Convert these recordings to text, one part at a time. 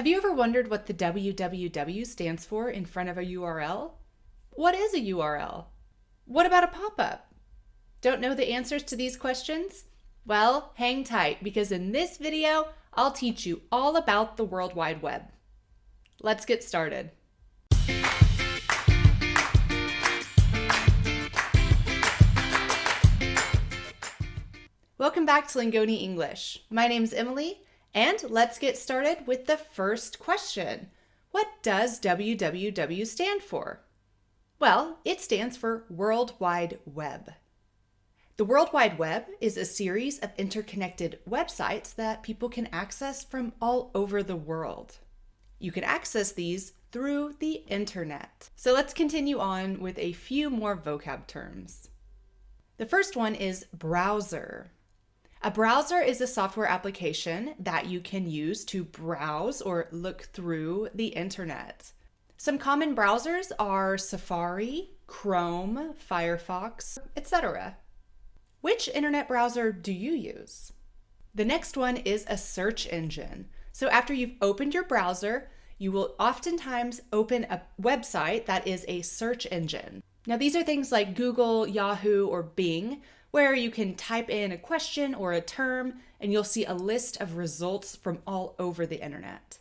Have you ever wondered what the www stands for in front of a URL? What is a URL? What about a pop-up? Don't know the answers to these questions? Well, hang tight because in this video, I'll teach you all about the World Wide Web. Let's get started. Welcome back to Lingoni English. My name's Emily, and let's get started with the first question. What does www stand for? Well, it stands for World Wide Web. The World Wide Web is a series of interconnected websites that people can access from all over the world. You can access these through the internet. So let's continue on with a few more vocab terms. The first one is browser. A browser is a software application that you can use to browse or look through the internet. Some common browsers are Safari, Chrome, Firefox, etc. Which internet browser do you use? The next one is a search engine. So after you've opened your browser, you will oftentimes open a website that is a search engine. Now these are things like Google, Yahoo, or Bing, where you can type in a question or a term and you'll see a list of results from all over the internet.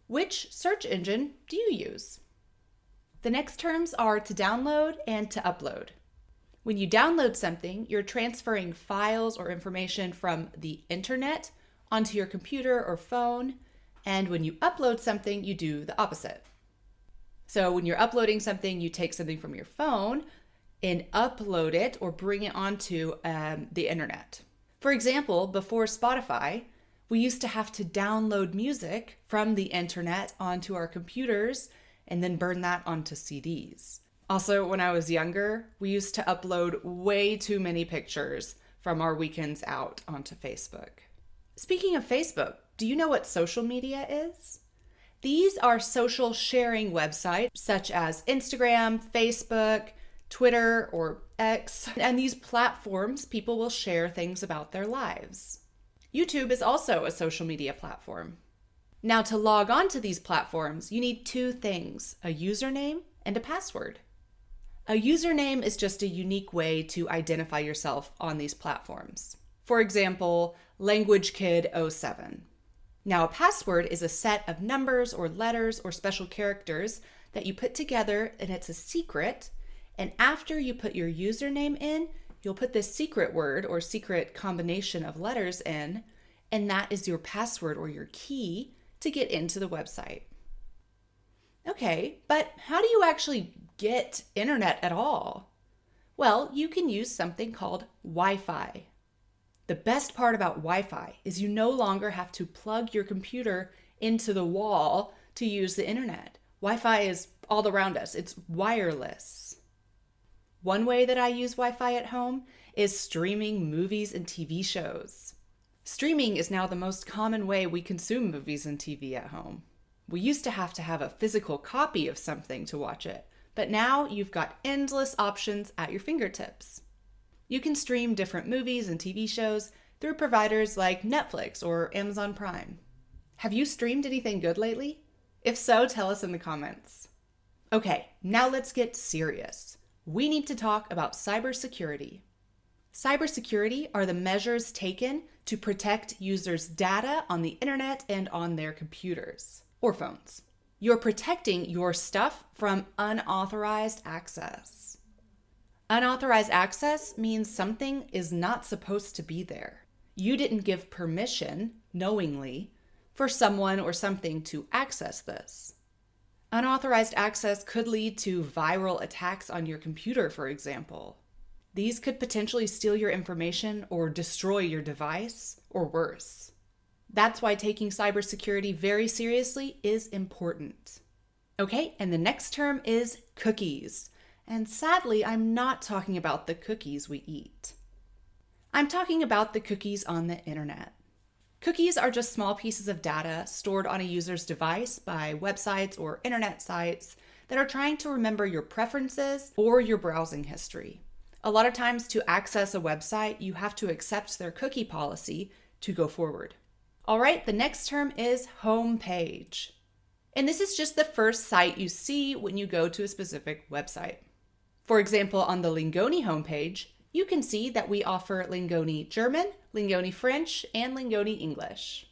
Which search engine do you use? The next terms are to download and to upload. When you download something, you're transferring files or information from the internet onto your computer or phone, and when you upload something, you do the opposite. So when you're uploading something, you take something from your phone and upload it or bring it onto the internet. For example, before Spotify, we used to have to download music from the internet onto our computers and then burn that onto CDs. Also, when I was younger, we used to upload way too many pictures from our weekends out onto Facebook. Speaking of Facebook, do you know what social media is? These are social sharing websites such as Instagram, Facebook, Twitter, or X, and these platforms, people will share things about their lives. YouTube is also a social media platform. Now, to log on to these platforms, you need two things, a username and a password. A username is just a unique way to identify yourself on these platforms. For example, LanguageKid07. Now, a password is a set of numbers or letters or special characters that you put together, and it's a secret. And after you put your username in, you'll put this secret word or secret combination of letters in, and that is your password or your key to get into the website. Okay, but how do you actually get internet at all? Well, you can use something called Wi-Fi. The best part about Wi-Fi is you no longer have to plug your computer into the wall to use the internet. Wi-Fi is all around us. It's wireless. One way that I use Wi-Fi at home is streaming movies and TV shows. Streaming is now the most common way we consume movies and TV at home. We used to have a physical copy of something to watch it, but now you've got endless options at your fingertips. You can stream different movies and TV shows through providers like Netflix or Amazon Prime. Have you streamed anything good lately? If so, tell us in the comments. Okay, now let's get serious. We need to talk about cybersecurity. Cybersecurity are the measures taken to protect users' data on the internet and on their computers or phones. You're protecting your stuff from unauthorized access. Unauthorized access means something is not supposed to be there. You didn't give permission, knowingly, for someone or something to access this. Unauthorized access could lead to viral attacks on your computer, for example. These could potentially steal your information or destroy your device, or worse. That's why taking cybersecurity very seriously is important. Okay, and the next term is cookies. And sadly, I'm not talking about the cookies we eat. I'm talking about the cookies on the internet. Cookies are just small pieces of data stored on a user's device by websites or internet sites that are trying to remember your preferences or your browsing history. A lot of times to access a website, you have to accept their cookie policy to go forward. All right, the next term is home page. And this is just the first site you see when you go to a specific website. For example, on the Lingoni homepage, you can see that we offer Lingoni German, Lingoni French, and Lingoni English.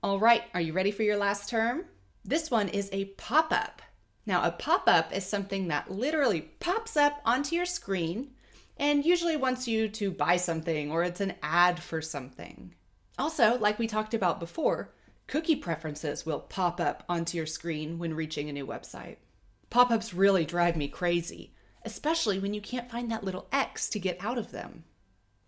All right, are you ready for your last term? This one is a pop-up. Now, a pop-up is something that literally pops up onto your screen and usually wants you to buy something or it's an ad for something. Also, like we talked about before, cookie preferences will pop up onto your screen when reaching a new website. Pop-ups really drive me crazy, especially when you can't find that little X to get out of them.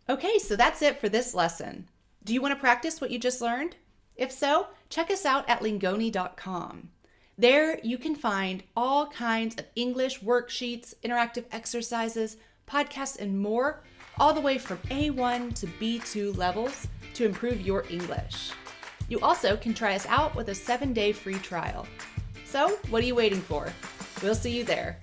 Okay, so that's it for this lesson. Do you want to practice what you just learned? If so, check us out at lingoni.com. There you can find all kinds of English worksheets, interactive exercises, podcasts, and more, all the way from A1 to B2 levels to improve your English. You also can try us out with a 7-day free trial. So, what are you waiting for? We'll see you there.